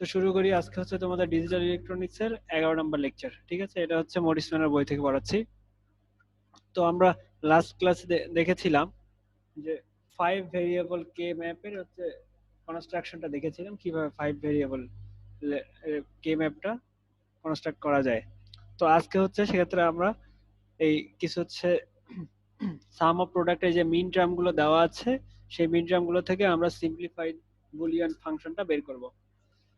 তো শুরু করি। আজকে হচ্ছে তোমাদের ডিজিটাল ইলেকট্রনিক্স এর 11 নম্বর লেকচার। ঠিক আছে, এটা হচ্ছে মরিস ম্যানের বই থেকে পড়াচ্ছি। তো আমরা লাস্ট ক্লাসে দেখেছিলাম যে 5 ভেরিয়েবল কে ম্যাপের হচ্ছে কনস্ট্রাকশনটা দেখেছিলাম, কিভাবে 5 ভেরিয়েবল কে ম্যাপটা কনস্ট্রাক্ট করা যায়। তো আজকে হচ্ছে সেক্ষেত্রে আমরা এই কিছু হচ্ছে সাম অফ প্রোডাক্টের যে মিন টার্ম গুলো দেওয়া আছে, সেই মিন টার্ম গুলো থেকে আমরা সিম্পলিফাইড বুলিয়ান ফাংশনটা বের করব।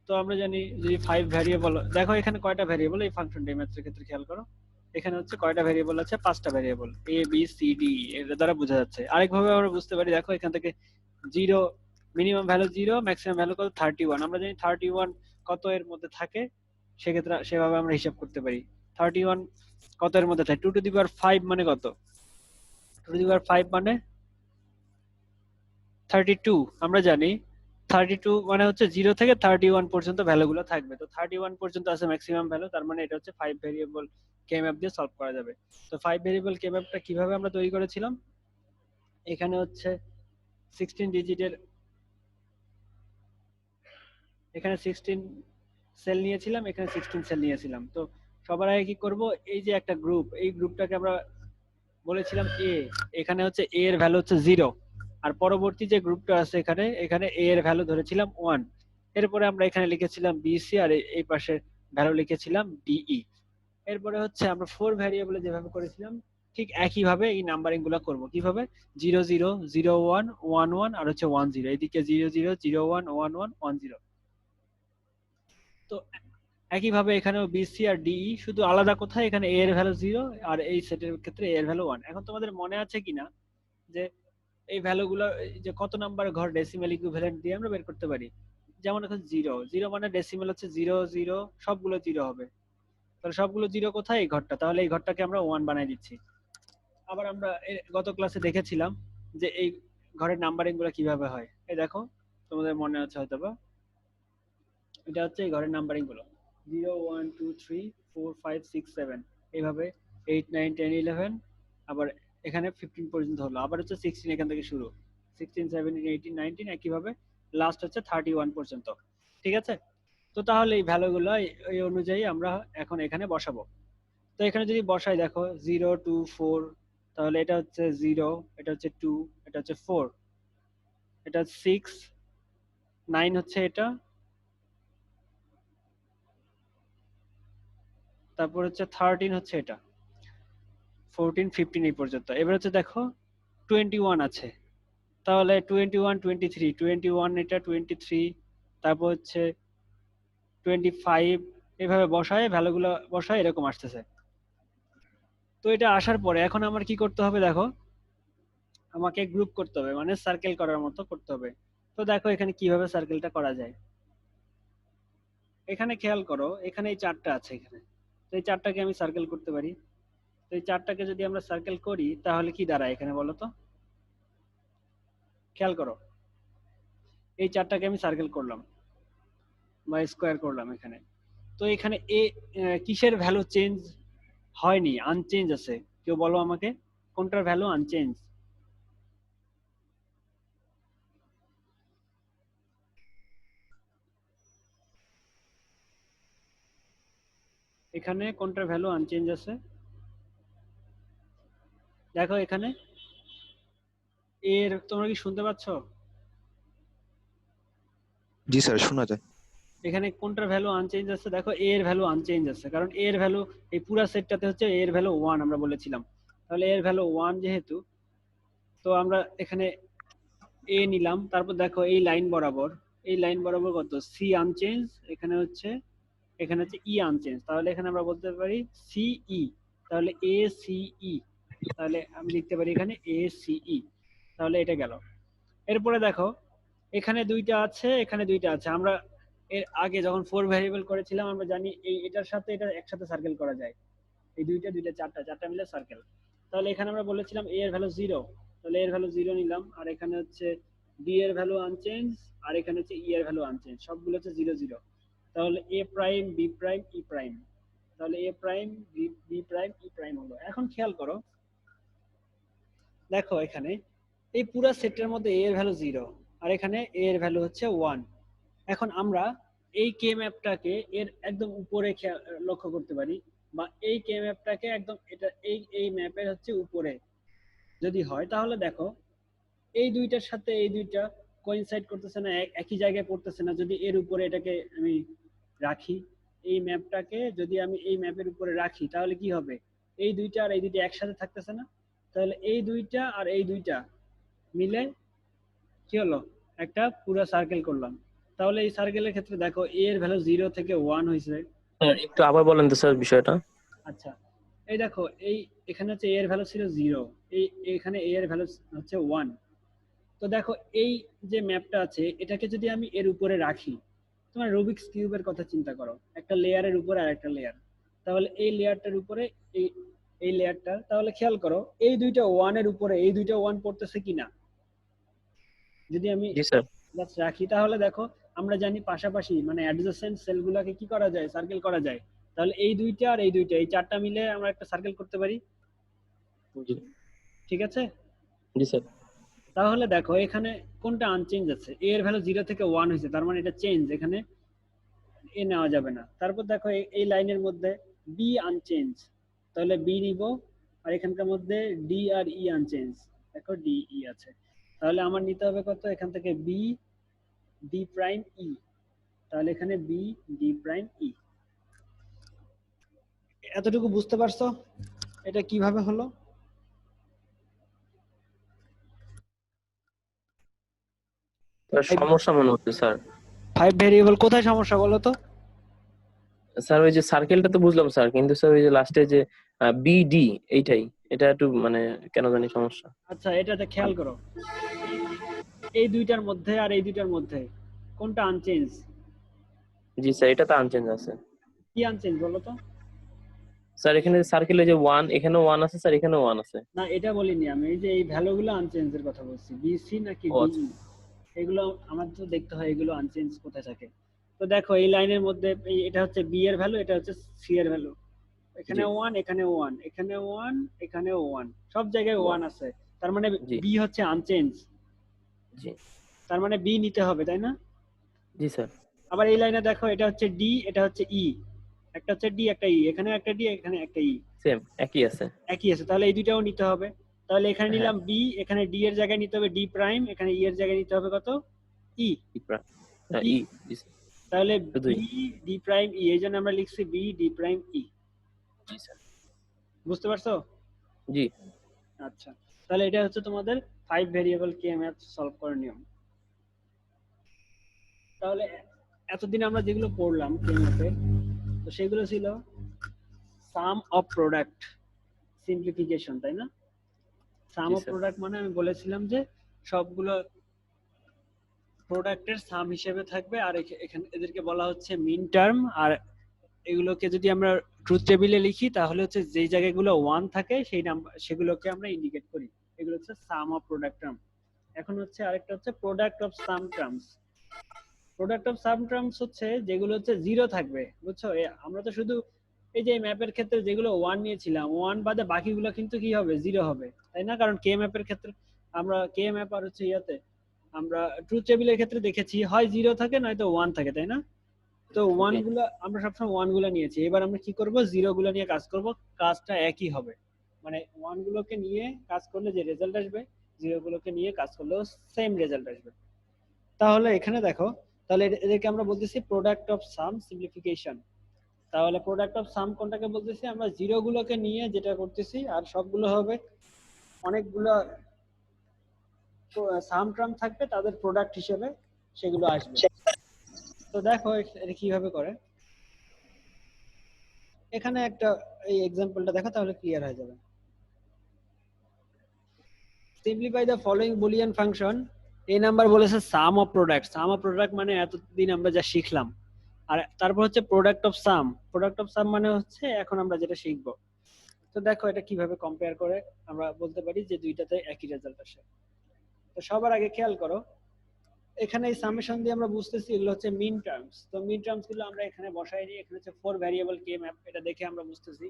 তো আমরা জানি যে 5 ভ্যারিয়েবল, দেখো এখানে কয়টা ভ্যারিয়েবল এই ফাংশনটা ম্যাথের ক্ষেত্রে খেয়াল করো। এখানে হচ্ছে কয়টা ভ্যারিয়েবল আছে, 5টা variable, A B C D, এর দ্বারা বোঝা যাচ্ছে। আরেকভাবে আমরা বুঝতে পারি, দেখো এখান থেকে 0, মিনিমাম ভ্যালু 0, ম্যাক্সিমাম ভ্যালু কত 31। আমরা জানি 31 কত এর মধ্যে থাকে, সেক্ষেত্রে সেভাবে আমরা হিসাব করতে পারি 31 কত এর মধ্যে থাকে। 2 টু দি পাওয়ার 5 মানে কত, 2 টু দি পাওয়ার 5 মানে 32। আমরা জানি 32 মানে হচ্ছে 0 থেকে 31 পর্যন্ত ভ্যালুগুলো থাকবে। তো 31 পর্যন্ত আছে ম্যাক্সিমাম ভ্যালু, তার মানে এটা হচ্ছে 5 ভেরিয়েবল কে ম্যাপ দিয়ে সলভ করা যাবে। তো 5 ভেরিয়েবল কে ম্যাপটা কিভাবে আমরা তৈরি করেছিলাম, এখানে হচ্ছে 16 ডিজিটের, এখানে 16 সেল নিয়েছিলাম, এখানে 16 সেল নিয়েছিলাম। তো সবার আগে কি করব, এই যে একটা গ্রুপ, এই গ্রুপটাকে আমরা বলেছিলাম এ, এখানে হচ্ছে এ এর ভ্যালু হচ্ছে 0, আর পরবর্তী যে গ্রুপটা আছে এখানে, এখানে এ এর ভ্যালু ধরেছিলাম 1। এরপরে আমরা এখানে লিখেছিলাম বিসি, আর এই পাশে ভ্যালু লিখেছিলাম ডিই। এরপরে হচ্ছে আমরা 4 ভ্যারিয়েবলে যেভাবে করেছিলাম ঠিক একই ভাবে এই নাম্বারিং গুলো করব। কিভাবে, 0 0 0 1 1 1 আর হচ্ছে 1 0, এইদিকে 0 0 0 1 1 1 1 0। তো একইভাবে এখানেও বিসি আর ডিই, শুধু আলাদা কোথায়, এখানে এ এর ভ্যালু 0 আর এই সেটের ক্ষেত্রে এ এর ভ্যালু 1। এখন তোমাদের মনে আছে কিনা যে এই ভ্যালুগুলো যে কত নাম্বার ঘর ডেসিমাল ইকুইভ্যালেন্ট দিয়ে আমরা বের করতে পারি। যেমন এখন 0 0 মানে ডেসিমাল হচ্ছে 0 0, সবগুলো 0 হবে। তাহলে সবগুলো 0 কোথায়, এই ঘরটা, তাহলে এই ঘরটাকে আমরা 1 বানাই দিচ্ছি। আবার আমরা গত ক্লাসে দেখেছিলাম যে এই ঘরের নাম্বারিং গুলো কিভাবে হয়। এই দেখো, তোমাদের মনে আছে হয়তো বা, এটা হচ্ছে এই ঘরের নাম্বারিং গুলো 0 1 2 3 4 5 6 7, এইভাবে 8 9 10 11, আবার এখানে 15 পর্যন্ত হলো। আবার হচ্ছে 16 এখান থেকে শুরু, 16 17 18 19, একইভাবে লাস্ট হচ্ছে 31 পর্যন্ত। ঠিক আছে, তো তাহলে এই ভ্যালুগুলো এই অনুযায়ী আমরা এখন এখানে বসাবো। তো এখানে যদি বসাই, দেখো 0 2 4, তাহলে এটা হচ্ছে 0, এটা হচ্ছে 2, এটা হচ্ছে 4, এটা 6 9 হচ্ছে এটা, তারপর হচ্ছে 13 হচ্ছে এটা, 14 15 এই পর্যন্ত। এবার হচ্ছে দেখো 21 আছে, তাহলে 21 23, 21 এটা 23, তারপর হচ্ছে 25, এভাবে বসায় ভ্যালুগুলো বসায় এরকম আসতেছে। তো এটা আসার পরে এখন আমার কি করতে হবে, দেখো আমাকে গ্রুপ করতে হবে, মানে সার্কেল করার মতো করতে হবে। তো দেখো এখানে কিভাবে সার্কেলটা করা যায়। এখানে খেয়াল করো, এখানে এই চারটা আছে এখানে, তো এই চারটাকে আমি সার্কেল করতে পারি। তো এই চারটাকে যদি আমরা সার্কেল করি তাহলে কি দাঁড়ায় এখানে বলো তো, খেয়াল করো, এই চারটাকে আমি সার্কেল করলাম বা স্কোয়ার করলাম এখানে। তো এখানে এ কিসের ভ্যালু চেঞ্জ হয়নি, আনচেঞ্জ আছে, কেউ বলো আমাকে কোনটার ভ্যালু আনচেঞ্জ। এখানে কোনটার ভ্যালু আনচেঞ্জ আছে, দেখো এখানে এর, তোমরা কি শুনতে পাচ্ছ, জি স্যার, শোনা যায়। এখানে কোনটার ভ্যালু আনচেঞ্জ আছে, দেখো এ এর ভ্যালু আনচেঞ্জ আছে, কারণ এ এর ভ্যালু এই পুরা সেটটাতে হচ্ছে এ এর ভ্যালু 1 আমরা বলেছিলাম। তাহলে এর ভ্যালু 1 যেহেতু, তো আমরা এখানে এ নিলাম। তারপর দেখো এই লাইন বরাবর, এই লাইন বরাবর কত, সি আনচেঞ্জ, এখানে হচ্ছে ই আনচেঞ্জ, তাহলে এখানে আমরা বলতে পারি সিই, তাহলে এ সিই, তাহলে আমি লিখতে পারি এখানে এ সিই। তাহলে এটা গেল। এরপরে দেখো এখানে দুইটা আছে, এখানে দুইটা আছে। আমরা এর আগে যখন 4 ভ্যারিয়েবল করেছিলাম আমরা জানি এই এটার সাথে এটা একসাথে সার্কেল করা যায়, এই দুইটা দুইটা চারটা, চারটা মিলে সার্কেল। তাহলে এখানে আমরা বলেছিলাম এ এর ভ্যালু 0, তাহলে এর ভ্যালু 0 নিলাম, আর এখানে হচ্ছে বি এর ভ্যালু আনচেঞ্জ, আর এখানে হচ্ছে ই এর ভ্যালু আনচেঞ্জ, সবগুলো হচ্ছে 0 0। তাহলে A prime B prime E prime, তাহলে A prime B prime E prime হলো। এখন খেয়াল করো, দেখো এখানে এই পুরো সেটের মধ্যে এ এর ভ্যালু 0, আর এখানে এ এর ভ্যালু হচ্ছে 1। এখন আমরা এই কে ম্যাপটাকে এর একদম উপরে লক্ষ্য করতে পারি, বা এই কে ম্যাপটাকে একদম এটা এই ম্যাপের হচ্ছে উপরে যদি হয়, তাহলে দেখো এই দুইটার সাথে এই দুইটা কোইনসাইড করতেছে না, একই জায়গায় পড়তেছে না। যদি এর উপরে এটাকে আমি রাখি, এই ম্যাপটাকে যদি আমি এই ম্যাপের উপরে রাখি, তাহলে কি হবে? এই দুইটা আর এই দুইটা একসাথে থাকতেছে না, তাহলে এই দুইটা আর এই দুইটা মিলে কি হলো? একটা পুরো সার্কেল করলাম। তাহলে এই সার্কেলের ক্ষেত্রে দেখো এ এর ভ্যালু 0 থেকে 1 হয়েছে। স্যার একটু আবার বলেন তো স্যার বিষয়টা। আচ্ছা, এই দেখো এই এখানে হচ্ছে এ এর ভ্যালু ছিল 0, এখানে এ এর ভ্যালু হচ্ছে 1। তো দেখো এই যে ম্যাপটা আছে, এটাকে যদি আমি এর উপরে রাখি, তোমার রুবিক্স কিউবের কথা চিন্তা করো, একটা লেয়ারের উপরে আর একটা লেয়ার, তাহলে এই লেয়ারটার উপরে এই এই লেয়ারটা, তাহলে খেয়াল করো এই দুইটা ওয়ানের উপরে এই দুইটা ওয়ান পড়তেছে কিনা। যদি আমি জি স্যার। জাস্ট রাখি, তাহলে দেখো আমরা জানি পাশাপাশি মানে অ্যাডজেসেন্ট সেলগুলোকে কি করা যায়? সার্কেল করা যায়। তাহলে এই দুইটা আর এই দুইটা, এই চারটা মিলে আমরা একটা সার্কেল করতে পারি। জি ঠিক আছে? জি স্যার। তাহলে দেখো এখানে কোনটা আনচেঞ্জ আছে? এ এর ভ্যালু 0 থেকে 1 হয়েছে, তার মানে এটা চেঞ্জ, এখানে এ নেওয়া যাবে না। তারপর দেখো এই লাইনের মধ্যে বি আনচেঞ্জ, তাহলে বি নিব। আর এখানকার মধ্যে ডি আর ই আনচেঞ্জ, দেখো ডি ই আছে, তাহলে আমার নিতে হবে কত? এখান থেকে বি ডি প্রাইম ই, তাহলে এখানে বি ডি প্রাইম ই। এতটুকু বুঝতে পারছো এটা কিভাবে হলো? স্যার সমস্যা মনে হচ্ছে স্যার। 5 ভেরিয়েবল কোথায় সমস্যা বলো তো? স্যার ওই যে সার্কেলটা তো বুঝলাম স্যার, কিন্তু স্যার ওই যে লাস্টে যে বিডি এইটাই, এটা একটু মানে কেন জানি সমস্যা। আচ্ছা, এটাতে খেয়াল করো, এই দুইটার মধ্যে আর এই দুইটার মধ্যে কোনটা আনচেঞ্জ? জি স্যার, এটা তো আনচেঞ্জ আছে। কি আনচেঞ্জ বলো তো? স্যার এখানে সার্কেলে যে 1, এখানেও 1 আছে স্যার, এখানেও 1 আছে। না, এটা বলিনি আমি, এই যে এই ভ্যালুগুলো আনচেঞ্জের কথা বলছি, বি সি নাকি ও ডি আচ্ছা। ই, এগুলো আমার তো দেখতে হয় এগুলো আনচেঞ্জ কোথায় থাকে। তো দেখো এই লাইনের মধ্যে এটা হচ্ছে বি এর ভ্যালু, এটা হচ্ছে সি এর ভ্যালু, এখানে জি 1, এখানে 1, এখানে 1, এখানেও 1, সব জায়গায় 1 1। আছে, তার মানে জি বি হচ্ছে আনচেঞ্জ, জি তার মানে বি নিতে হবে, তাই না? জি স্যার। আবার এই লাইনে দেখো এটা হচ্ছে ডি, এটা হচ্ছে ই, একটা হচ্ছে ডি একটা ই, এখানে একটা ডি এখানে একটা ই, সেম একই আছে। একই আছে, তাহলে এই দুইটাও নিতে হবে। তাহলে এখানে হ্যাঁ। নিলাম বি, এখানে ডি এর জায়গায় নিতে হবে ডি প্রাইম, এখানে ই এর জায়গায় নিতে হবে কত? ই। ই, জি তাহলে শুধুই। বি ডি প্রাইম ই, এই জন্য আমরা লিখছি বি ডি প্রাইম ই। জি স্যার। বুঝতে পারছো? জি আচ্ছা, তাহলে এটা হচ্ছে তোমাদের 5 ভেরিয়েবল কে ম্যাথ সলভ করার নিয়ম। তাহলে এতদিন আমরা যেগুলো পড়লাম কে ম্যাথে, তো সেগুলো ছিল সাম অফ প্রোডাক্ট, সিম্পলিফিকেশন, তাই না? সাম জি অফ স্যার। প্রোডাক্ট মানে আমি বলেছিলাম যে সবগুলো প্রোডাক্টের সাম হিসেবে থাকবে, আর এখানে এদেরকে বলা হচ্ছে মিন টার্ম। আর এগুলোকে যদি আমরা ট্রুথ টেবিলে লিখি, তাহলে হচ্ছে যেই জায়গাগুলো 1 থাকে সেই নাম্বার সেগুলোকে আমরা ইন্ডিকেট করি, এগুলো হচ্ছে সাম অফ প্রোডাক্ট টার্ম। এখন হচ্ছে আরেকটা হচ্ছে product of some terms. Product of some terms হচ্ছে যেগুলো হচ্ছে 0 থাকবে, বুঝছো? আমরা তো শুধু এই যে ম্যাপের ক্ষেত্রে যেগুলো 1 নিয়েছিলাম, 1 বাদে বাকিগুলো কিন্তু কি হবে? 0 হবে, তাই না? কারণ কে ম্যাপের ক্ষেত্রে আমরা কে ম্যাপ আর হচ্ছে ইয়াতে আমরা ট্রুথ টেবিলের ক্ষেত্রে দেখেছি হয় 0 থাকে নয়তো 1 থাকে, তাই না? তো 1 জি গুলা আমরা সবসময় 1 গুলা নিয়েছি, এবার আমরা কি করব? 0 গুলা নিয়ে কাজ করব, কাজটা একই হবে, মানে 1 গুলোকে নিয়ে কাজ করলে যে রেজাল্ট আসবে, 0 গুলোকে নিয়ে কাজ করলেও সেম রেজাল্ট আসবে। তাহলে এখানে দেখো, তাহলে এদেরকে আমরা বলতেছি প্রোডাক্ট অফ সাম সিম্পলিফিকেশন। তাহলে প্রোডাক্ট অফ সাম কোনটাকে বলতেছি? আমরা 0 গুলোকে নিয়ে যেটা করতেছি, আর সবগুলো হবে অনেকগুলো সাম টার্ম থাকবে, তাদের প্রোডাক্ট হিসেবে সেগুলো আসবে। তো দেখো এটা কিভাবে করে, এখানে একটা এই এক্সাম্পলটা দেখো, তাহলে ক্লিয়ার হয়ে যাবে। Simplify the following Boolean function. এই নাম্বার বলেছে sum of product. Sum of product মানে এতদিন আমরা যা শিখলাম, আর তারপর হচ্ছে product of sum. Product of sum মানে হচ্ছে এখন আমরা যেটা শিখবো। তো দেখো এটা কিভাবে কম্পেয়ার করে আমরা বলতে পারি যে দুইটাতে একই রেজাল্ট আসে। তো সবার আগে খেয়াল করো, এখানে এই সামেশন দিয়ে আমরা বুঝতেছি এগুলো হচ্ছে মিন টার্মস। তো মিন টার্মস গুলো আমরা এখানে বসাই দিই, এখানে হচ্ছে 4 ভ্যারিয়েবল কে ম্যাপ, এটা দেখে আমরা বুঝতেছি।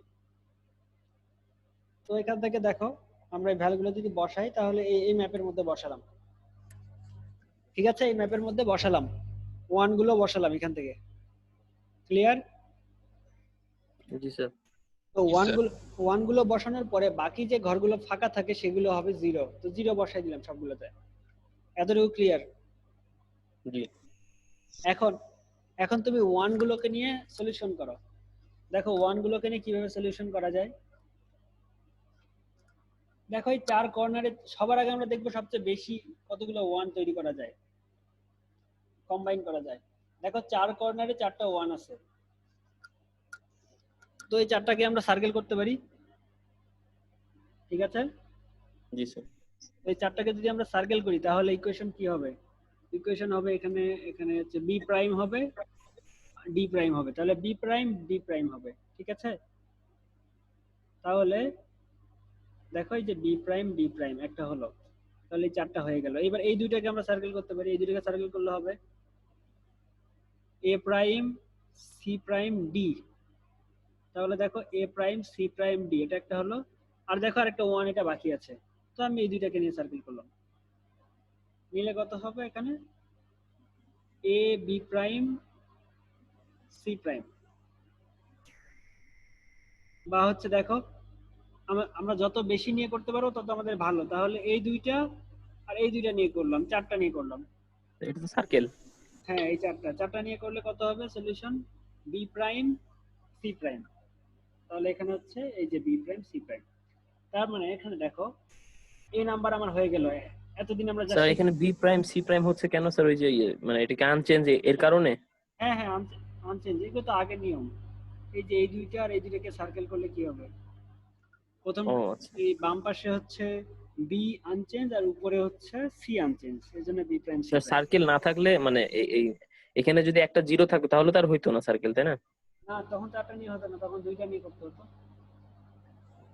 তো এখান থেকে দেখো আমরা এই ভ্যালুগুলো যদি বসাই, তাহলে এই ম্যাপের মধ্যে বসালাম, ঠিক আছে? এই ম্যাপের মধ্যে বসালাম ওয়ান গুলো বসালাম এখান থেকে। ক্লিয়ার? জি স্যার। তো Yes, sir. ওয়ান গুলো বসানোর পরে বাকি যে ঘরগুলো ফাঁকা থাকে সেগুলো হবে জিরো, তো জিরো বসাই দিলাম সবগুলোতে। এতটুকু ক্লিয়ার? জি এখন এখন তুমি ওয়ান গুলোকে নিয়ে সলিউশন করো। দেখো ওয়ান গুলোকে নিয়ে কিভাবে সলিউশন করা যায়। দেখো এই চার কর্নারে সবার আগে আমরা দেখবো সবচেয়ে বেশি কতগুলো ওয়ান তৈরি করা যায়, কম্বাইন করা যায়। দেখো চার কর্নারে চারটা ওয়ান আছে, তো এই চারটাকে আমরা সার্কেল করতে পারি। ঠিক আছে? জি স্যার। এই চারটাকে যদি আমরা সার্কেল করি তাহলে ইকুয়েশন কি হবে? ইকুয়েশন হবে এখানে এখানে হচ্ছে বি প্রাইম হবে, ডি প্রাইম হবে, তাহলে বি প্রাইম ডি প্রাইম হবে। ঠিক আছে? তাহলে দেখো এই যে বি প্রাইম ডি প্রাইম একটা হলো, তাহলে এই চারটা হয়ে গেল। এবার এই দুইটাকে আমরা সার্কেল করতে পারি, এই দুইটাকে সার্কেল করলে হবে এ প্রাইম সি প্রাইম ডি। তাহলে দেখো এ প্রাইম সি প্রাইম ডি এটা একটা হলো, আর দেখো আরেকটা ওয়ান এটা বাকি আছে, তো আমি এই দুইটাকে নিয়ে সার্কেল করলাম। মিলে কত হবে এখানে? A B prime C prime, বা হচ্ছে দেখো আমরা যত বেশি নিয়ে করতে পারবো তত আমাদের ভালো। তাহলে এই দুইটা আর এই দুইটা নিয়ে করলাম, চারটা নিয়ে করলাম। এটা তো সার্কেল। হ্যাঁ এই চারটা নিয়ে করলে কত হবে solution? B prime C prime. তাহলে এখানে হচ্ছে এই যে বি প্রাইম সি প্রাইম। তার মানে এখানে দেখো এই নাম্বার আমার হয়ে গেল। এতদিন আমরা যা স্যার এখানে বি প্রাইম সি প্রাইম হচ্ছে কেন স্যার? ওই যে মানে এটা কি আনচেঞ্জ এর কারণে? হ্যাঁ হ্যাঁ আনচেঞ্জ, এগুলো তো আগের নিয়ম। এই যে এই দুইটা আর এই দুইটাকে সার্কেল করলে কি হবে? প্রথম ও আচ্ছা এই বাম পাশে হচ্ছে বি আনচেঞ্জ আর উপরে হচ্ছে সি আনচেঞ্জ, এই জন্য B prime C sir. Prime. Circle না থাকলে মানে এই এখানে যদি একটা জিরো থাকতো তাহলে তার হইতো না সার্কেল, তাই না? না তখন চারটা নিয়ে হতো না, তখন দুইটা নিয়ে করতে হতো।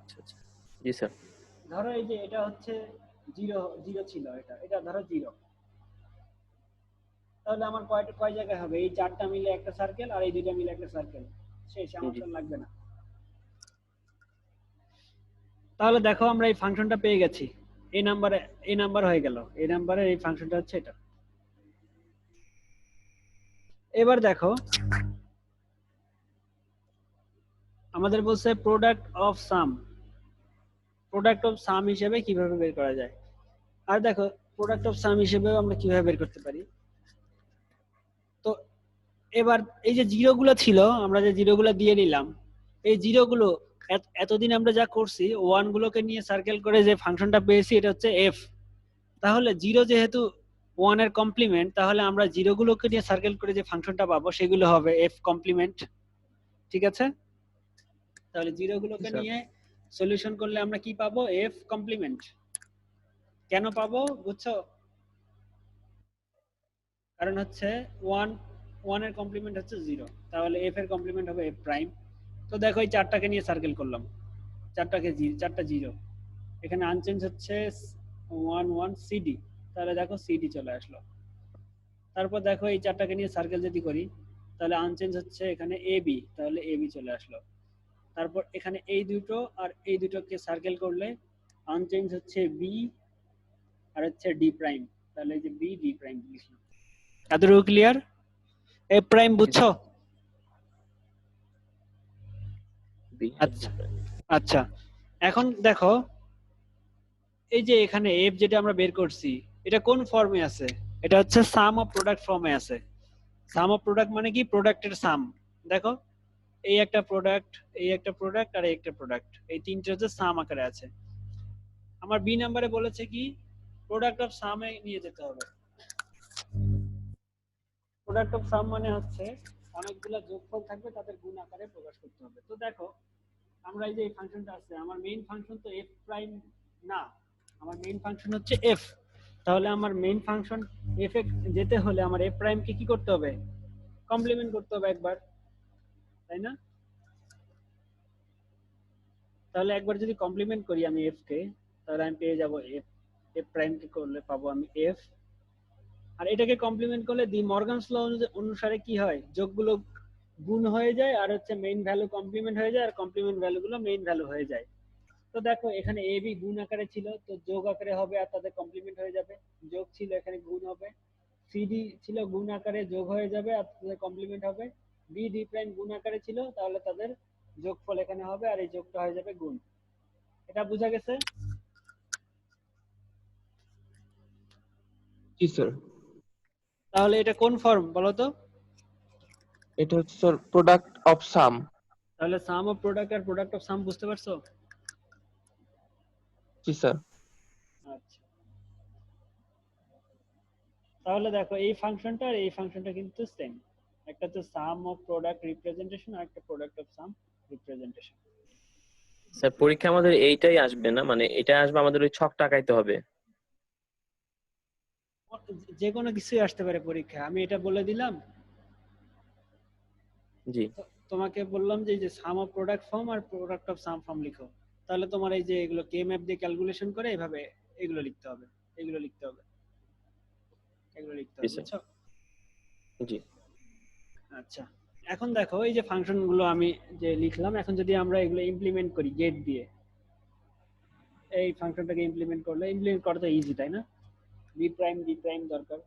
আচ্ছা আচ্ছা। জি স্যার। ধরো এই যে এটা হচ্ছে জিরো, জিরো ছিল, এটা এটা ধরো জিরো, তাহলে আমার কয় জায়গায় হবে? এই চারটা মিলে একটা সার্কেল আর এই দুইটা মিলে একটা সার্কেল, শেষ, আমার জি তো লাগবে না। তাহলে দেখো আমরা এই ফাংশনটা পেয়ে গেছি। এই নাম্বারে এই নাম্বার হয়ে গেল, এই নাম্বারে এই ফাংশনটা হচ্ছে এটা। এবার দেখো আমাদের বলছে product of sum, product of সাম হিসেবে কিভাবে বের করা যায়। আর দেখো প্রোডাক্ট অফ সাম হিসেবেও আমরা কিভাবে বের করতে পারি। তো এবার এই যে জিরো গুলো ছিল, আমরা যে জিরো গুলো দিয়ে নিলাম, এই জিরো গুলো এতদিন আমরা যা করছি ওয়ান গুলোকে নিয়ে সার্কেল করে যে ফাংশনটা পেয়েছি এটা হচ্ছে এফ। তাহলে জিরো যেহেতু ওয়ান এর কমপ্লিমেন্ট, তাহলে আমরা জিরো গুলোকে নিয়ে সার্কেল করে যে ফাংশনটা পাবো সেগুলো হবে এফ কমপ্লিমেন্ট। ঠিক আছে? তাহলে জিরো গুলোকে স্যার। নিয়ে সলিউশন করলে আমরা কি পাবো? F complement. কেন পাবো বুঝছো? কারণ হচ্ছে ওয়ান ওয়ান এর কমপ্লিমেন্ট হচ্ছে জিরো, তাহলে এফ এর কমপ্লিমেন্ট হবে এফ প্রাইম। তো দেখো এই চারটাকে নিয়ে সার্কেল করলাম, চারটা জিরো, এখানে আনচেঞ্জ হচ্ছে ওয়ান ওয়ান সিডি, তাহলে দেখো সিডি চলে আসলো। তারপর দেখো এই চারটাকে নিয়ে সার্কেল যদি করি তাহলে আনচেঞ্জ হচ্ছে এখানে এ বি, তাহলে এ বি চলে আসলো। তারপর এখানে এই দুটো আর এই দুটোকে সার্কেল করলে আনচেঞ্জ হচ্ছে বি আর হচ্ছে ডি প্রাইম, তাহলে এই যে বি ডি প্রাইম লিখলাম। এতটুকু ক্লিয়ার? এ প্রাইম বুঝছো? বি আচ্ছা আচ্ছা, এখন দেখো এই যে এখানে এফ যেটা আমরা বের করছি এটা কোন ফর্মে আছে? এটা হচ্ছে সাম অফ প্রোডাক্ট ফর্মে আছে। সাম অফ প্রোডাক্ট মানে কি? প্রোডাক্টের সাম। দেখো এই একটা প্রোডাক্ট, এই একটা প্রোডাক্ট আর এই একটা প্রোডাক্ট, এই তিনটে হচ্ছে সাম আকারে আছে। আমার বি নাম্বারে বলেছে কি প্রোডাক্ট অফ সামে নিয়ে যেতে হবে। প্রোডাক্ট অফ সাম মানে হচ্ছে অনেকগুলো যোগফল থাকবে তাদের গুণ আকারে প্রকাশ করতে হবে। তো দেখো আমরা এই যে এই ফাংশনটা আছে, আমার মেইন ফাংশন তো এফ প্রাইম না, আমার মেইন ফাংশন হচ্ছে এফ। তাহলে আমার মেইন ফাংশন এফ এ যেতে হলে আমার এফ প্রাইম কে কি করতে হবে? কমপ্লিমেন্ট করতে হবে একবার, তাই না? তাহলে একবার যদি কমপ্লিমেন্ট করি আমি এফ কে, তাহলে আমি পেয়ে যাব এফ, এফ প্রাইম কে করলে পাবো আমি এফ। আর এটাকে কমপ্লিমেন্ট করলে দি মর্গানস ল অনুসারে কি হয়? যোগগুলো গুণ হয়ে যায় আর হচ্ছে মেইন ভ্যালু কমপ্লিমেন্ট হয়ে যায় আর কমপ্লিমেন্ট ভ্যালু গুলো মেইন ভ্যালু হয়ে যায়। তো দেখো এখানে এ বি গুণ আকারে ছিল, তো যোগ আকারে হবে আর তাদের কমপ্লিমেন্ট হয়ে যাবে। যোগ ছিল এখানে গুণ হবে, সিডি ছিল গুণ আকারে যোগ হয়ে যাবে আর তাদের কমপ্লিমেন্ট হবে, বি ডি প্রাইম গুণ আকারে ছিল তাহলে তাদের যোগফল এখানে হবে আর এই যোগটা হয়ে যাবে গুণ। এটা বোঝা গেছে? জি স্যার। তাহলে এটা কোন ফর্ম বলো তো? এটা হচ্ছে স্যার প্রোডাক্ট অফ সাম। তাহলে সাম অফ প্রোডাক্ট আর প্রোডাক্ট অফ সাম বুঝতে পারছো? জি স্যার। আচ্ছা, তাহলে দেখো এই ফাংশনটা আর এই ফাংশনটা কিন্তু সেম, একটা হচ্ছে সাম অফ প্রোডাক্ট রিপ্রেজেন্টেশন আর একটা product of some representation. Sir পরীক্ষা আমাদের এইটাই আসবে না, মানে এটা আসবে আমাদের ওই ছক টাকাইতে হবে? যে কোনো কিছুই আসতে পারে পরীক্ষা, আমি এটা বলে দিলাম। জি তোমাকে বললাম যে এই যে সাম অফ প্রোডাক্ট ফর্ম আর প্রোডাক্ট অফ সাম ফর্ম লিখো, তাহলে তোমার এই যে এগুলো কে ম্যাপ দিয়ে ক্যালকুলেশন করে এভাবে এগুলো লিখতে হবে, এগুলো লিখতে হবে, এগুলো লিখতে জি হবে, স্যার। বুঝছো? জি আচ্ছা, এখন দেখো এই যে ফাংশন গুলো আমি যে লিখলাম, এখন যদি আমরা এগুলো ইমপ্লিমেন্ট করি গেট দিয়ে, এই ফাংশনটাকে ইমপ্লিমেন্ট করা তো ইজি, তাই না? বি প্রাইম দরকার,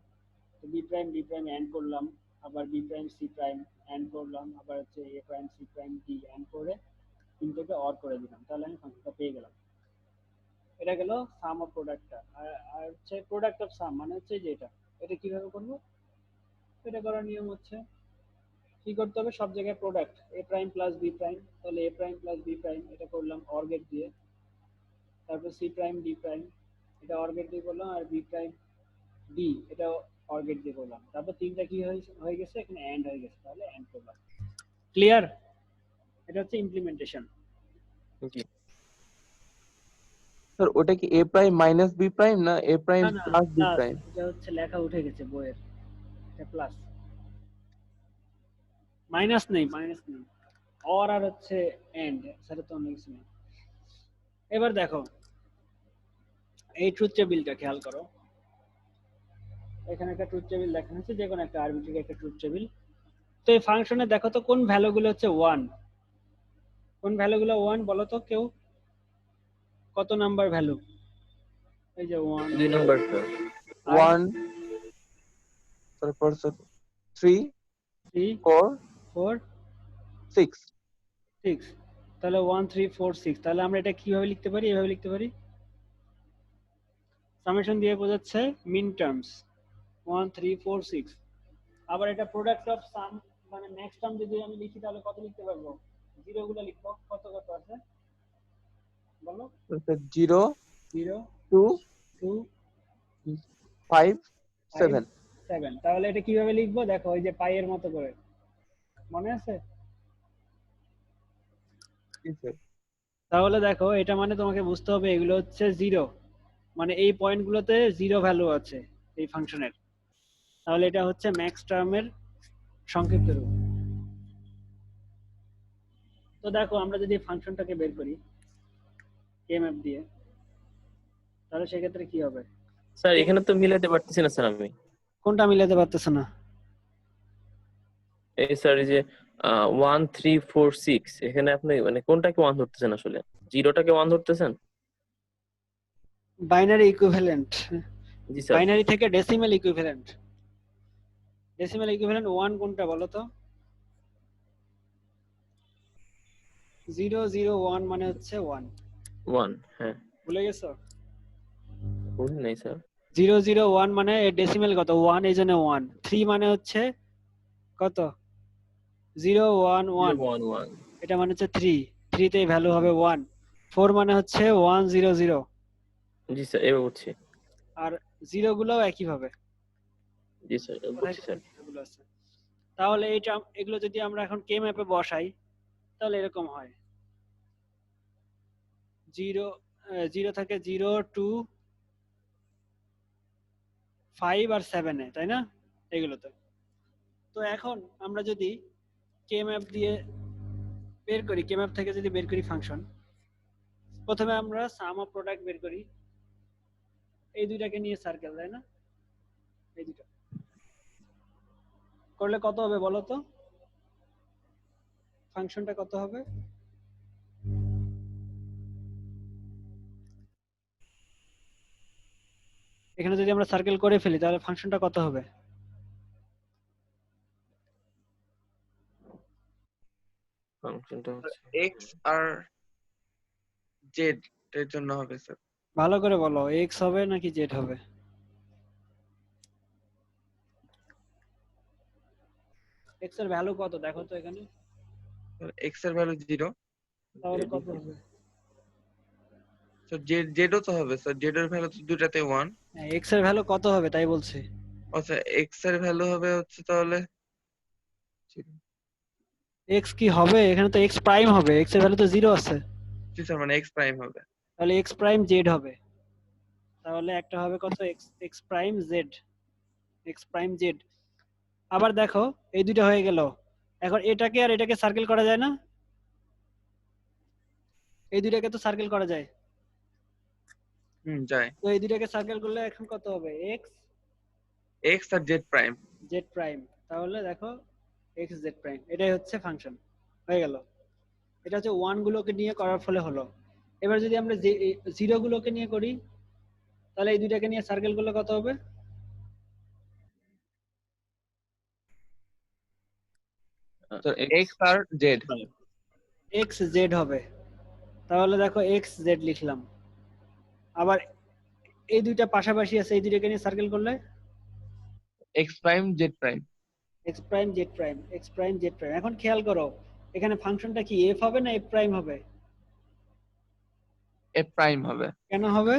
তো বি প্রাইম এন্ড করলাম, আবার B prime C prime and করলাম, আবার হচ্ছে A prime C prime D and করে তিনটাকে অর করে দিলাম, তাহলে আমি ফাংশনটা পেয়ে গেলাম। এটা গেল সাম অফ প্রোডাক্টটা। আর হচ্ছে প্রোডাক্ট অফ সাম মানে হচ্ছে যে এটা কিভাবে করবো? এটা করার নিয়ম হচ্ছে কি করতে হবে, সব জায়গায় প্রোডাক্ট এ প্রাইম প্লাস বি প্রাইম, তাহলে A prime plus B prime এটা করলাম অর গেট দিয়ে, তারপর সি প্রাইম ডি প্রাইম এটা অর গেট দিয়ে করলাম, আর বি প্রাইম ডি এটা অর গেট দিয়ে করলাম, তারপর তিনটা কি হয়ে গেছে এখানে এন্ড হয়ে গেছে, তাহলে এন্ড করলাম। ক্লিয়ার? এটা হচ্ছে ইমপ্লিমেন্টেশন। জি স্যার ওটা কি এ প্রাইম মাইনাস বি প্রাইম না এ প্রাইম না না প্লাস বি প্লাস, প্রাইম? এটা হচ্ছে লেখা উঠে গেছে বইয়ের, এটা প্লাস, মাইনাস নেই অর আর হচ্ছে এন্ড, সেটা তো অন্য কিছু নেই। এবার দেখো এই ট্রুথ টেবিলটা খেয়াল করো, এখানে একটা ট্রুথ টেবিল দেখানো হচ্ছে, যে কোনো একটা আরবিট্রারি একটা ট্রুথ টেবিল। তো এই ফাংশনে দেখো তো কোন ভ্যালুগুলো হচ্ছে ওয়ান, কোন ভ্যালুগুলো ওয়ান বলো তো কেউ, কত নাম্বার ভ্যালু? এই যে ওয়ান, 2 নম্বর স্যার। আর 1, তারপর স্যার 3, থ্রি 4, ফোর 6। সিক্স, তাহলে 1 3 4 6, তাহলে আমরা এটা কিভাবে লিখতে পারি? এভাবে লিখতে পারি, সামেশন দিয়ে বোঝাচ্ছে মিন টার্মস 1 3 4 6। আবার এটা প্রোডাক্ট অফ সাম মানে নেক্সট টার্ম যদি আমি লিখি তাহলে কত লিখতে পারবো? জিরো গুলো লিখবো, কত কত আছে বলো? স্যার 0, 0 2, 2 5, 5 7। 7, তাহলে এটা কিভাবে লিখবো দেখো, ওই যে পাইয়ের মতো করে, মনে আছে? জি স্যার। তাহলে দেখো এটা মানে তোমাকে বুঝতে হবে এগুলো হচ্ছে জিরো, মানে এই পয়েন্টগুলোতে জিরো ভ্যালু আছে এই ফাংশনের, তাহলে এটা হচ্ছে ম্যাক্স টার্মের সংক্ষিপ্ত রূপ। তো দেখো আমরা যদি ফাংশনটাকে বের করি কে ম্যাপ দিয়ে, তাহলে সেক্ষেত্রে কি হবে? স্যার এখানে তো মিলাতে পারতেছি না স্যার আমি। কোনটা মিলাতে পারতেছ না? এই স্যার এই যে 1 3 4 6 এখানে আপনি মানে কোনটাকে 1 ধরতেছেন আসলে? জিরোটাকে 1 ধরতেছেন? বাইনারি ইকুইভ্যালেন্ট, জি স্যার। বাইনারি থেকে decimal equivalent, decimal equivalent one কোনটা বলো তো? 0 0 1 মানে হচ্ছে ওয়ান, 1 হ্যাঁ। ভুলে গেছো? ভুল নেই স্যার। 0 0 1 মানে ডেসিমেল কত? ওয়ান, এই জন্য ওয়ান। থ্রি মানে হচ্ছে কত? 0 1 1, 1 1 এটা মানে হচ্ছে থ্রি, থ্রিতে ভ্যালু হবে ওয়ান। ফোর মানে হচ্ছে 1 0 0, জি স্যার এবার বুঝছি। আর জিরো গুলোও একই ভাবে। জি স্যার কোথায় বুঝছি স্যার। জিরোগুলো আছে? তাহলে এইটা এগুলো যদি আমরা এখন কে ম্যাপে বসাই তাহলে এরকম হয়, জিরো, জিরো থাকে 0 2 5 আর 7-এ, তাই না? এগুলোতে। তো এখন আমরা যদি কে ম্যাপ দিয়ে বের করি, কে ম্যাপ থেকে যদি বের করি ফাংশন, প্রথমে আমরা সাম অফ প্রোডাক্ট বের করি, এই দুইটাকে নিয়ে সার্কেল, তাই না? এই দুটো করলে কত হবে বলো তো? ফাংশনটা কত হবে? এখানে যদি আমরা সার্কেল করে ফেলি তাহলে ফাংশনটা কত হবে? ফাংশনটা হচ্ছে এক্স আর জেড এর জন্য হবে স্যার। ভালো করে বলো, এক্স হবে নাকি জেড হবে? এক্স এর ভ্যালু কত দেখো তো এখানে, এক্স এর ভ্যালু 0, তাহলে কত হবে? তো জেডও তো হবে স্যার, জেড এর ভ্যালু তো দুটাতে 1। হ্যাঁ, এক্স এর ভ্যালু কত হবে তাই বলছি। আচ্ছা, এক্স এর ভ্যালু হবে হচ্ছে তাহলে এক্স কি হবে? এখানে তো এক্স প্রাইম হবে, এক্স এর ভ্যালু তো 0 আছে, জি স্যার, মানে এক্স প্রাইম হবে। তাহলে এক্স প্রাইম জেড হবে। তাহলে একটা হবে কত, x x prime Z, x prime Z. আবার দেখো এই দুটো হয়ে গেল, এখন এটাকে আর এটাকে সার্কেল করা যায় না? এই দুটাকে তো সার্কেল করা যায়, যায়। তো এই দুটাকে সার্কেল করলে এখন কত হবে, এক্স এক্স আর জেড প্রাইম। Z prime. তাহলে দেখো এক্স জেড প্রাইম, এটাই হচ্ছে ফাংশন, হয়ে গেল। এটা হচ্ছে ওয়ান গুলোকে নিয়ে করার ফলে হলো। এবার যদি আমরা জিরো গুলোকে নিয়ে করি, তাহলে এই দুটাকে নিয়ে সার্কেল করলে কত হবে? তো এক্স আর জেড, এক্স জেড হবে। তাহলে দেখো এক্স জেড লিখলাম। আবার এই দুইটা পাশাপাশি আছে, এই দুইটাকে নিয়ে সার্কেল করলে x prime Z prime. X prime Z prime, x prime Z prime. এখন খেয়াল করো এখানে ফাংশনটা কি এফ হবে না এফ প্রাইম হবে? এফ প্রাইম হবে। কেন হবে?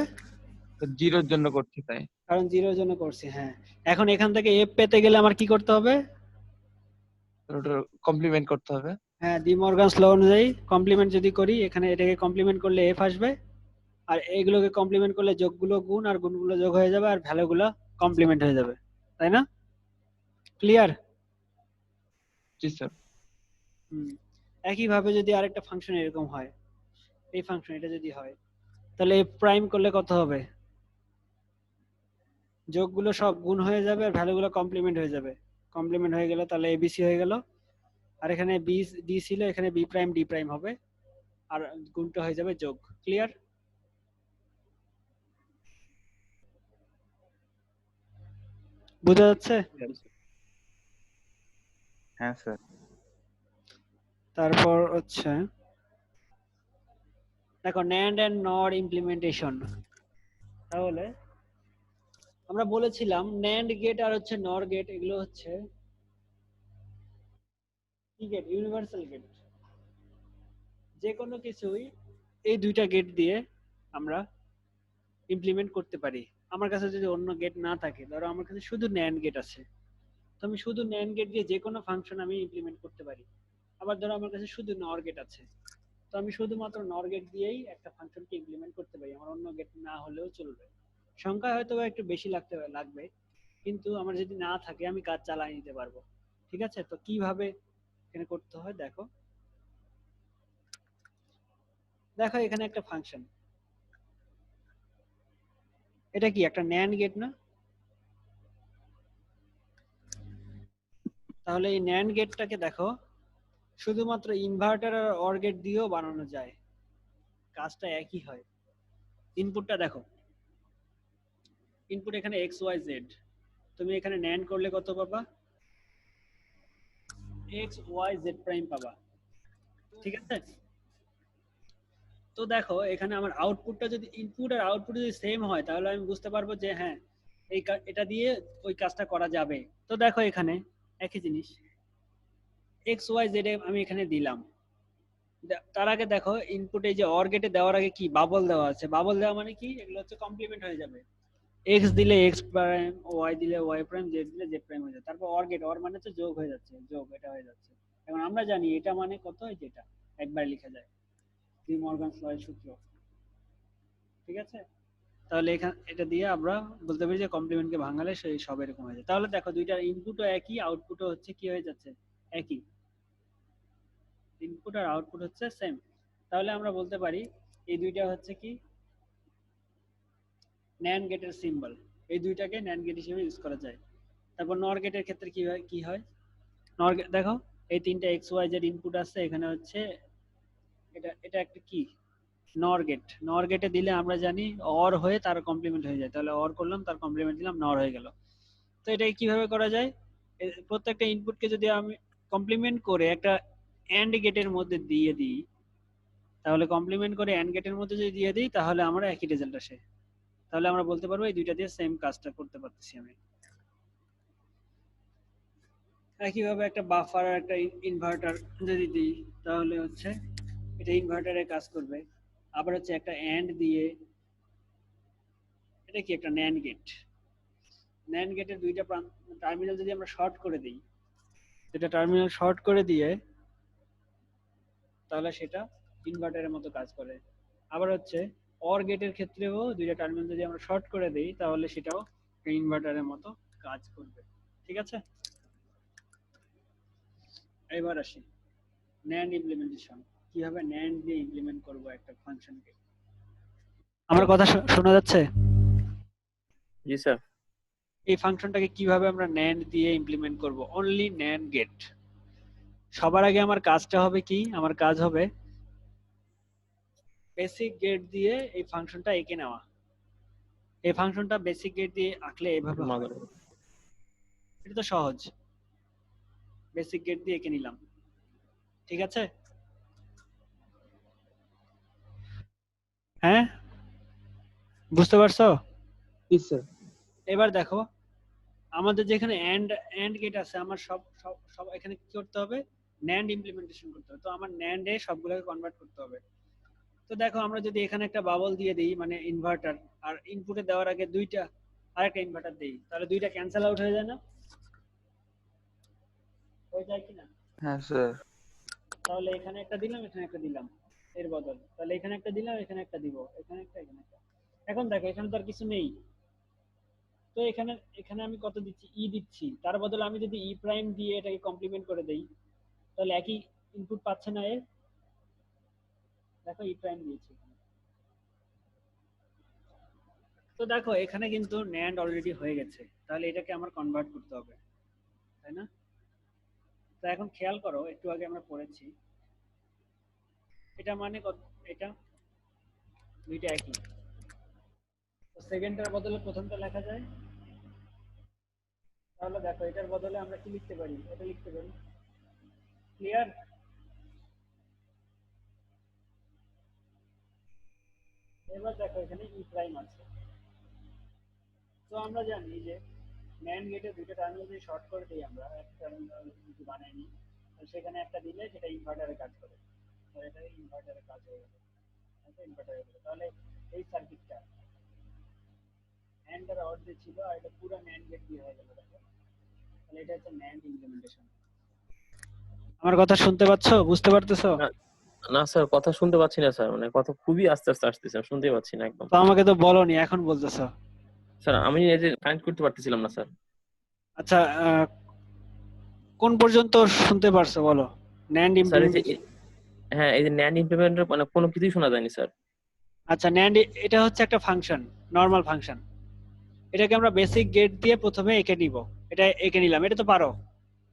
তো জিরোর জন্য করছি তাই। কারণ জিরোর জন্য করছি, হ্যাঁ। এখন এখান থেকে এফ পেতে গেলে আমার কি করতে হবে? ওটা কমপ্লিমেন্ট করতে হবে। হ্যাঁ, ডি মর্গানস ল অনুযায়ী কমপ্লিমেন্ট যদি করি, এখানে এটাকে কমপ্লিমেন্ট করলে এফ আসবে, আর এইগুলোকে কমপ্লিমেন্ট করলে যোগগুলো গুণ আর গুণগুলো যোগ হয়ে যাবে, আর ভ্যালুগুলো কমপ্লিমেন্ট হয়ে যাবে, তাই না? ক্লিয়ার? জি স্যার। একই ভাবে যদি আরেকটা ফাংশন এরকম হয়, এই ফাংশন এটা যদি হয়, তাহলে এফ প্রাইম করলে কত হবে? যোগগুলো সব গুণ হয়ে যাবে আর ভ্যালুগুলো কমপ্লিমেন্ট হয়ে যাবে। কমপ্লিমেন্ট হয়ে গেল তাহলে এবিসি হয়ে গেল, আর এখানে বি ডি ছিল, এখানে বি প্রাইম ডি প্রাইম হবে, আর গুণটা হয়ে যাবে যোগ। ক্লিয়ার? বোঝা যাচ্ছে? হ্যাঁ স্যার। তারপর হচ্ছে দেখো NAND and NOR ইমপ্লিমেন্টেশন। তাহলে আমরা বলেছিলাম NAND গেট আর হচ্ছে NOR গেট, এগুলো হচ্ছে কি গেট? Universal gate. যে কোনো কিছুই এই দুইটা গেট দিয়ে আমরা ইমপ্লিমেন্ট করতে পারি। আমার কাছে যদি অন্য গেট না থাকে, ধরো আমার কাছে শুধু NAND গেট আছে, তো আমি শুধু NAND গেট দিয়ে যে কোনো ফাংশন আমি ইমপ্লিমেন্ট করতে পারি। আবার ধরো আমার কাছে শুধু NOR গেট আছে, তো আমি শুধুমাত্র NOR গেট দিয়েই একটা ফাংশনকে ইমপ্লিমেন্ট করতে পারি, আমার অন্য গেট না হলেও চলবে। সংখ্যা হয়তো একটু বেশি লাগবে, কিন্তু আমার যদি না থাকে আমি কাজ চালিয়ে নিতে পারবো। ঠিক আছে, তো কিভাবে এখানে করতে হয় দেখো। দেখো এখানে একটা ফাংশন, এটা কি একটা NAND গেট না? তাহলে এই NAND গেটটাকে দেখো শুধুমাত্র ইনভার্টার আর OR গেট দিয়েও বানানো যায়, কাজটা একই হয়। ইনপুটটা দেখো, ইনপুট এখানে এক্স ওয়াই জেড, তুমি এখানে NAND করলে কত পাবা? এক্স ওয়াই জেড প্রাইম পাবা। ঠিক আছে, তো দেখো এখানে আমার আউটপুটটা যদি ইনপুট আর আউটপুট যদি সেম হয়, তাহলে আমি বুঝতে পারবো যে হ্যাঁ এটা দিয়ে ওই কাজটা করা যাবে। তো দেখো এখানে একই জিনিস এক্স ওয়াই জেড আমি এখানে দিলাম, তার আগে দেখো ইনপুটে যে অর গেটে দেওয়ার আগে কি বাবল দেওয়া আছে, বাবল দেওয়া মানে কি, এগুলো হচ্ছে কমপ্লিমেন্ট হয়ে যাবে। এক্স দিলে এক্স প্রাইম, ওয়াই দিলে ওয়াই প্রাইম, জেড দিলে জেড প্রাইম হয়ে যাবে। তারপর অর গেট, অর মানে হচ্ছে যোগ হয়ে যাচ্ছে, যোগ এটা হয়ে যাচ্ছে। এখন আমরা জানি এটা মানে কত, যেটা একবার লিখা যায়, ডি মর্গানস ল এর সূত্র। ঠিক আছে, তাহলে এখানে এটা দিয়ে আমরা বলতে পারি যে কমপ্লিমেন্টকে ভাঙালে সেই সব এরকম হয়ে যায়। তাহলে দেখো দুইটার ইনপুটও একই, আউটপুটও হচ্ছে কি হয়ে যাচ্ছে, একই। ইনপুট আর আউটপুট হচ্ছে সেম। তাহলে আমরা বলতে পারি এই দুইটা হচ্ছে কি NAND গেটের সিম্বল, এই দুইটাকে NAND গেট হিসেবে ইউজ করা যায়। তারপর NOR গেটের ক্ষেত্রে কি হয়, NOR গেট দেখো এই তিনটা এক্স ওয়াই জেড ইনপুট আছে, এখানে হচ্ছে এটা একটা কি NOR গেট। NOR গেটে দিলে আমরা জানি OR হয়ে তার কমপ্লিমেন্ট হয়ে যায়, তাহলে OR করলাম তার কমপ্লিমেন্ট দিলাম, NOR হয়ে গেল। তো এটা কিভাবে করা যায়, প্রত্যেকটা ইনপুটকে যদি আমি কমপ্লিমেন্ট করে একটা এন্ড গেটের মধ্যে দিয়ে দিই, তাহলে কমপ্লিমেন্ট করে এন্ড গেটের মধ্যে যদি দিয়ে দিই তাহলে আমরা একই রেজাল্ট আসে। তাহলে আমরা বলতে পারবো এই দুইটা দিয়ে সেম কাজটা করতে পারতেছি আমি। একইভাবে একটা বাফার আর একটা ইনভার্টার যদি দিই তাহলে হচ্ছে এটা ইনভার্টারের কাজ করবে। আবার হচ্ছে একটা এন্ড দিয়ে, এটা কি একটা ন্যান্ড গেট, ন্যান্ড গেটের দুইটা টার্মিনাল যদি আমরা শর্ট করে দিই, এটা টার্মিনাল শর্ট করে দিয়ে তাহলে সেটা ইনভার্টারের মতো কাজ করে। আবার হচ্ছে অর গেটের ক্ষেত্রেও দুইটা টার্মিনাল যদি আমরা শর্ট করে দিই তাহলে সেটাও ইনভার্টারের মতো কাজ করবে। ঠিক আছে, এবার আসি ন্যান্ড ইমপ্লিমেন্টেশন। কিভাবে ন্যান্ড দিয়ে ইমপ্লিমেন্ট করব একটা ফাংশনকে। আমার কথা শোনা যাচ্ছে? জি স্যার। এই ফাংশনটাকে কিভাবে আমরা ন্যান্ড দিয়ে ইমপ্লিমেন্ট করব, অনলি ন্যান্ড গেট। সবার আগে আমার কাজটা হবে কি, আমার কাজ হবে বেসিক গেট দিয়ে এই ফাংশনটা এঁকে নেওয়া। এই ফাংশনটা বেসিক গেট দিয়ে আঁকলে এভাবে হবে। এটা তো সহজ, বেসিক গেট দিয়ে এঁকে নিলাম। ঠিক আছে, হ্যাঁ বুঝতে পারছো? জি স্যার। এবার দেখো আমাদের যেখানে এন্ড গেট আছে, আমার সব সব সব এখানে কি করতে হবে, ন্যান্ড ইমপ্লিমেন্টেশন করতে হবে। তো আমার ন্যান্ড এ সবগুলোকে কনভার্ট করতে হবে। তো দেখো আমরা যদি এখানে একটা বাবল দিয়ে দিই মানে ইনভার্টার, আর ইনপুটে দেওয়ার আগে দুইটা আরেকটা ইনভার্টার দেই, তাহলে দুইটা ক্যান্সেল আউট হয়ে যায় না? হয়ে যায় কি না? হ্যাঁ স্যার। তাহলে এখানে একটা দিলাম, এখানে একটা দিলাম এর বদল, তাহলে এখানে একটা দিলাম, এখানে একটা দিব, এখানে একটা, এখানে একটা। এখন দেখো এখানে তো আর কিছু নেই, তো এখানে এখানে আমি কত দিচ্ছি, ই দিচ্ছি, তার বদলে আমি যদি ই প্রাইম দিয়ে এটাকে কমপ্লিমেন্ট করে দেই তাহলে একই ইনপুট পাচ্ছে না এর। দেখো ই প্রাইম দিয়েছি এখানে। তো দেখো এখানে কিন্তু ন্যান্ড অলরেডি হয়ে গেছে, তাহলে এটাকে আমার কনভার্ট করতে হবে, তাই না? তো এখন খেয়াল করো, একটু আগে আমরা পড়েছি এটা মানে কত, এটা দুইটা একই, তো সেকেন্ডটার বদলে প্রথমটা লেখা যায়। তাহলে দেখো এটার বদলে আমরা কি লিখতে পারি, এটা লিখতে পারি। ক্লিয়ার? এবার দেখো এখানে ই প্রাইম আছে। তো আমরা জানি যে ন্যান্ড গেটে দুইটা টার্মিনাল যদি শর্ট করে দিই, আমরা একটা টার্মিনাল যদি বানাই নিই, সেখানে একটা দিলে সেটা ইনভার্টারে কাজ করে, এটা ইনভার্টারে কাজ হয়ে গেল, ইনভার্টারে গেল। তাহলে এই সার্কিটটা ন্যান্ড আর অর যে ছিল, আর এটা পুরো ন্যান্ড গেট দিয়ে হয়ে গেল। দেখো তাহলে এটা হচ্ছে ন্যান্ড ইমপ্লিমেন্টেশন। আমার কথা শুনতে পাচ্ছো, বুঝতে পারতেছো? না না স্যার, কথা শুনতে পাচ্ছি না স্যার, মানে কথা খুবই আস্তে আস্তে আসতেছে, আমি শুনতেই পাচ্ছি না একদম। তো আমাকে তো বলোনি, এখন বলতেছো। স্যার আমি এই যে কানেক্ট করতে পারতেছিলাম না স্যার। আচ্ছা কোন পর্যন্ত শুনতে পারছো বলো, ন্যান্ড স্যার এই যে ইমপ্লিমেন্টেশন? হ্যাঁ, এই যে ন্যান ইমপ্লিমেন্টের মানে কোনো কিছুই শোনা যায়নি স্যার। আচ্ছা ন্যান্ড এটা হচ্ছে একটা ফাংশন, নরমাল ফাংশন। এটাকে আমরা বেসিক গেট দিয়ে প্রথমে এঁকে নিব, এটা এঁকে নিলাম, এটা তো পারো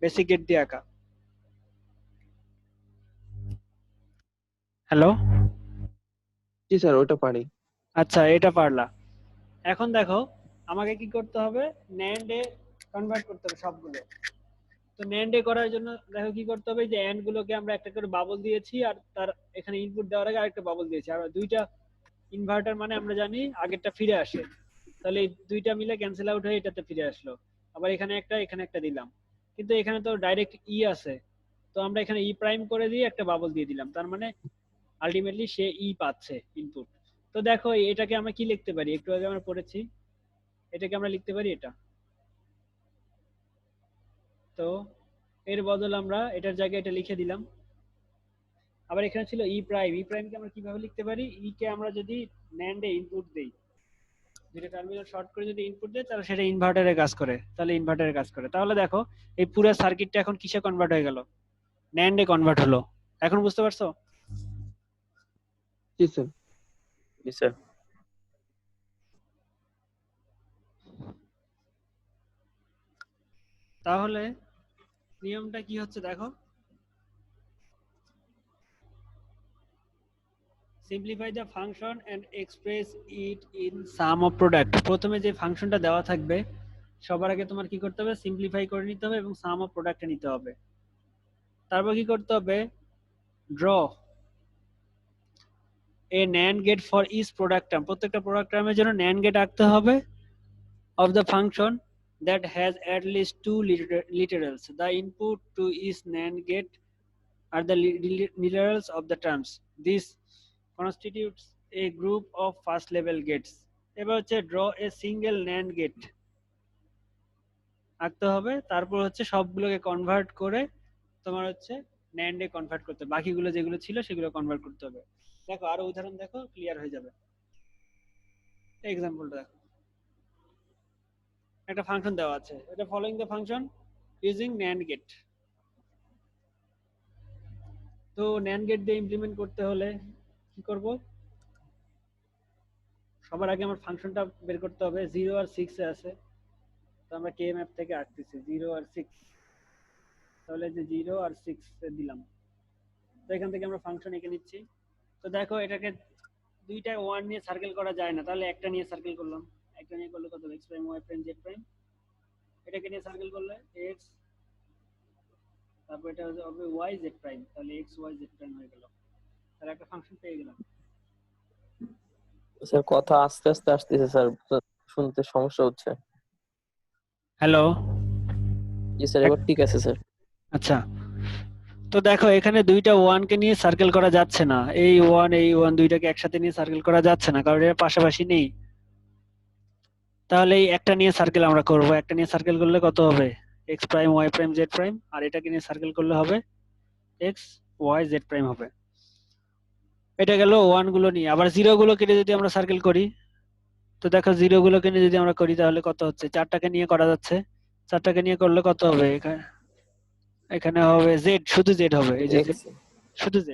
বেসিক গেট দিয়ে আঁকা। হ্যালো, জি স্যার, ওটা পারি। আচ্ছা এটা পারলা। এখন দেখো আমাকে কি করতে হবে, ন্যান্ড এ কনভার্ট করতে হবে সবগুলো। তো ন্যান্ড এ করার জন্য দেখো কি করতে হবে, যে এন্ড গুলোকে আমরা একটা করে বাবল দিয়েছি, আর তার এখানে ইনপুট দেওয়ার আগে আরেকটা বাবল দিয়েছি, আর দুইটা ইনভার্টার মানে আমরা জানি আগেরটা ফিরে আসে, তাহলে এই দুইটা মিলে ক্যান্সেল আউট হয়ে এটাতে ফিরে আসলো। আবার এখানে একটা দিলাম, কিন্তু এখানে তো ডাইরেক্ট ই আছে, তো আমরা এখানে ই প্রাইম করে দিয়ে একটা বাবল দিয়ে দিলাম, তার মানে আলটিমেটলি সে ই পাচ্ছে ইনপুট। তো দেখো এটাকে আমরা কি লিখতে পারি, একটু আগে আমরা পড়েছি, এটাকে আমরা লিখতে পারি এটা। তো এর বদল আমরা এটার জায়গায় এটা লিখে দিলাম। আবার এখানে ছিল ই প্রাইম, ই প্রাইমকে আমরা কিভাবে লিখতে পারি, ই কে আমরা যদি ন্যান্ড এ ইনপুট দেই, যেটা টার্মিনাল শর্ট করে যদি ইনপুট দেয় তাহলে সেটা ইনভার্টারে কাজ করে, তাহলে ইনভার্টারে কাজ করে। তাহলে দেখো এই পুরো সার্কিটটা এখন কিসে কনভার্ট হয়ে গেল, ন্যান্ড এ কনভার্ট হলো। এখন বুঝতে পারছো? জি স্যার। জি স্যার। তাহলে নিয়মটা কি হচ্ছে দেখো, simplify the function and express it in sum of product. প্রথমে যে ফাংশনটা দেওয়া থাকবে সবার আগে তোমার কি করতে হবে, সিম্পলিফাই করে নিতে হবে এবং সাম অফ প্রোডাক্টে নিতে হবে। তারপর কি করতে হবে, draw a NAND gate for each product term, প্রত্যেকটা product term-এর জন্য NAND gate আঁকতে হবে of the function that has at least two literals. The input to each NAND gate are the literals of the terms. This constitutes a group of first level gates. এবার হচ্ছে draw a single NAND gate আঁকতে হবে, তারপর হচ্ছে সবগুলোকে convert করে তোমার হচ্ছে NAND এ কনভার্ট করতে হবে, বাকিগুলো যেগুলো ছিল সেগুলো কনভার্ট করতে হবে। দেখো আরো উদাহরণ দেখো, ক্লিয়ার হয়ে যাবে। এক্সাম্পলটা দেখো, একটা ফাংশন দেওয়া আছে, এটা following the function using NAND gate. তো NAND গেট দিয়ে ইমপ্লিমেন্ট করতে হলে কি করব, সবার আগে আমার ফাংশনটা বের করতে হবে। 0 আর 6 এ আছে, তো আমরা কে ম্যাপ থেকে আঁকতেছি 0 আর 6, তাহলে যে 0 আর 6 এ দিলাম, তো এখান থেকে আমরা ফাংশন এঁকে নিচ্ছি। তো দেখো এটাকে দুইটা 1 নিয়ে সার্কেল করা যায় না, তাহলে একটা নিয়ে সার্কেল করলাম। একটা নিয়ে করলে কত হবে, x prime y prime z prime. এটাকে নিয়ে সার্কেল করলে x, তারপর এটা হবে y z প্রাইম, তাহলে x y z প্রাইম হয়ে গেল। তাহলে একটা ফাংশন পেয়ে গেলাম। স্যার কথা আস্তে আস্তে আসতেছে স্যার, শুনতে সমস্যা হচ্ছে। হ্যালো, জি স্যার, এবার ঠিক আছে স্যার। আচ্ছা। তো দেখো এখানে দুইটা 1 কে নিয়ে সার্কেল করা যাচ্ছে না, এই 1 দুইটাকে একসাথে নিয়ে সার্কেল করা যাচ্ছে না, কারণ এর পাশাপাশি নেই। তাহলে এই একটা নিয়ে সার্কেল আমরা করব, একটা নিয়ে সার্কেল করলে কত হবে, x prime y prime z prime, আর এটাকে নিয়ে সার্কেল করলে হবে x y z প্রাইম হবে। এটা গেল 1 গুলো নিয়ে। আবার 0 গুলো কেটে যদি আমরা সার্কেল করি, তো দেখো 0 গুলোকে নিয়ে যদি আমরা করি তাহলে কত হচ্ছে, 4টাকে নিয়ে করা যাচ্ছে, 4টাকে নিয়ে করলে কত হবে, এখানে হবে z, শুধু z হবে, এই যে z, শুধু z।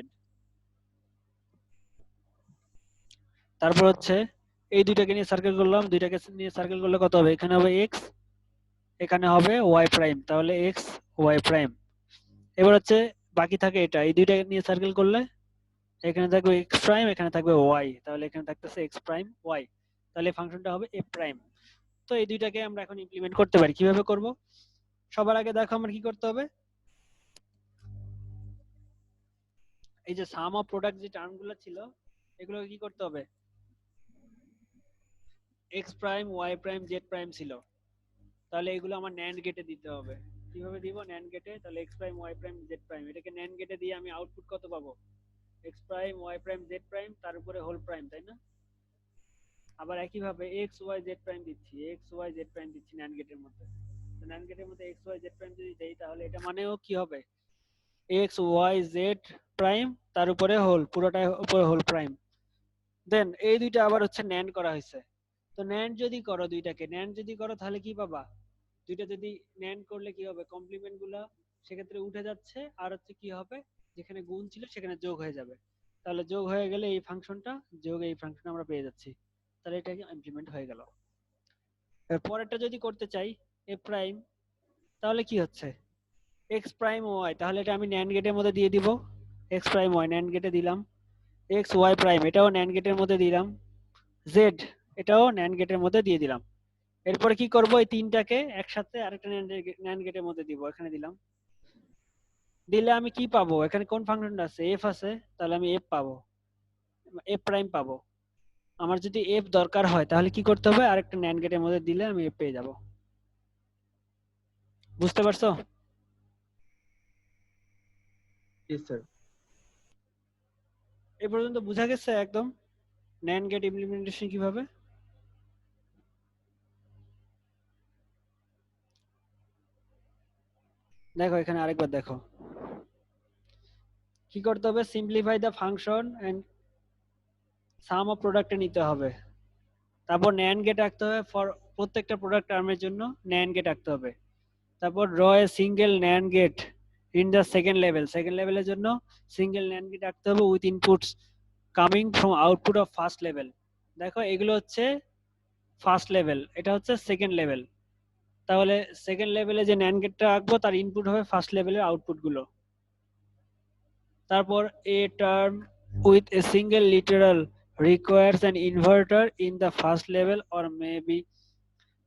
তারপর হচ্ছে এই দুইটাকে নিয়ে সার্কেল করলাম, দুইটাকে নিয়ে সার্কেল করলে কত হবে, এখানে হবে x, এখানে হবে y প্রাইম, তাহলে x y প্রাইম। এবার হচ্ছে বাকি থাকে এটা, এই দুইটাকে নিয়ে সার্কেল করলে এখানে থাকবে x প্রাইম, এখানে থাকবে y, তাহলে এখানে থাকতেছে x প্রাইম y, তাহলে ফাংশনটা হবে a প্রাইম। তো এই দুইটাকে আমরা এখন ইমপ্লিমেন্ট করতে পারি। কিভাবে করব, সবার আগে দেখো আমার কি করতে হবে, এই যে সাম অফ প্রোডাক্ট যে টার্মগুলো ছিল এগুলোকে কি করতে হবে, x prime y prime z prime ছিল, তাহলে এগুলো আমার NAND গেটে দিতে হবে। কিভাবে দিব, NAND গেটে, তাহলে x prime y prime z prime, এটাকে NAND গেটে দিয়ে আমি আউটপুট কত পাবো, x prime y prime z prime, তার উপরে হোল প্রাইম, তাই না? আবার একই ভাবে x y z প্রাইম দিচ্ছি, x y z প্রাইম দিচ্ছি NAND গেটের মধ্যে। তো NAND গেটের মধ্যে x y z প্রাইম যদি দেই তাহলে এটা মানেও কি হবে, x y z প্রাইম তার উপরে হোল, পুরোটার উপরে হোল প্রাইম। দেন এই দুইটা আবার হচ্ছে NAND করা হয়েছে। তো NAND যদি করো, দুইটাকে NAND যদি করো তাহলে কি পাবা, দুইটা যদি NAND করলে কি হবে, কমপ্লিমেন্ট গুলা সেক্ষেত্রে উঠে যাচ্ছে, আর হচ্ছে কি হবে, যেখানে গুণ ছিল সেখানে যোগ হয়ে যাবে। তাহলে যোগ হয়ে গেলে এই ফাংশনটা, যোগ এই ফাংশন আমরা পেয়ে যাচ্ছি, তাহলে এটা ইমপ্লিমেন্ট হয়ে গেল। এর পরেরটা যদি করতে চাই a প্রাইম, তাহলে কি হচ্ছে x প্রাইম y, তাহলে এটা আমি NAND গেটের মধ্যে দিয়ে দিব, x প্রাইম y NAND গেটে দিলাম, x y প্রাইম এটাও NAND গেটের মধ্যে দিলাম, z এটাও NAND গেটের মধ্যে দিয়ে দিলাম। এরপরে কি করব, এই তিনটাকে একসাথে আরেকটা NAND গেটের মধ্যে দিব, এখানে দিলাম। দিলে আমি কি পাবো, এখানে কোন ফাংশনটা আছে, f আছে, তাহলে আমি f পাবো, f প্রাইম পাবো। আমার যদি f দরকার হয় তাহলে কি করতে হবে, আরেকটা NAND গেটের মধ্যে দিলে আমি f পেয়ে যাব। বুঝতে পারছো? জি স্যার। এই পর্যন্ত বোঝা গেছে একদম NAND গেট ইমপ্লিমেন্টেশন কিভাবে? দেখো এখানে আরেকবার দেখো কি করতে হবে, simplify the function and sum of প্রোডাক্টে নিতে হবে। তারপর NAND গেট আঁকতে হবে, ফর প্রত্যেকটা প্রোডাক্ট টার্মের জন্য NAND গেট আঁকতে হবে। তারপর draw a single NAND get in the second level, second লেভেলের জন্য সিঙ্গেল NAND গেট আঁকতে হবে with inputs coming from output of first level. দেখো এগুলো হচ্ছে ফার্স্ট লেভেল, এটা হচ্ছে সেকেন্ড লেভেল, তাহলে সেকেন্ড লেভেলে যে NAND গেটটা আঁকবো তার ইনপুট হবে ফার্স্ট লেভেলের আউটপুট গুলো। তারপর a term with a single literal requires an inverter in the first level or may be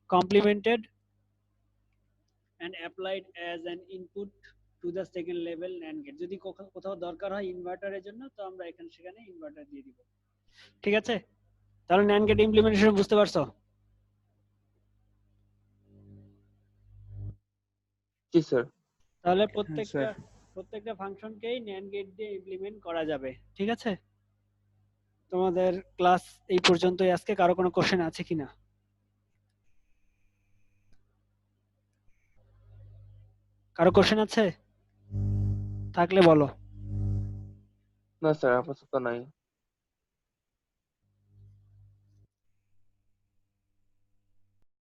complemented and applied as an input to the second level NAND gate. যদি কোথাও দরকার হয় ইনভার্টারের জন্য, তো আমরা এখানে সেখানে ইনভার্টার দিয়ে দিব। ঠিক আছে, তাহলে ন্যান্ড গেট ইমপ্লিমেন্টেশন বুঝতে পারছো? জি স্যার। তাহলে স্যার। প্রত্যেকটা ফাংশনকেই ন্যান্ড গেট দিয়ে ইমপ্লিমেন্ট করা যাবে। ঠিক আছে, তোমাদের ক্লাস এই পর্যন্তই আজকে। কারো কোনো কোশ্চেন আছে কিনা? কারো কোশ্চেন আছে? থাকলে বলো। না স্যার, আপাতত নাই।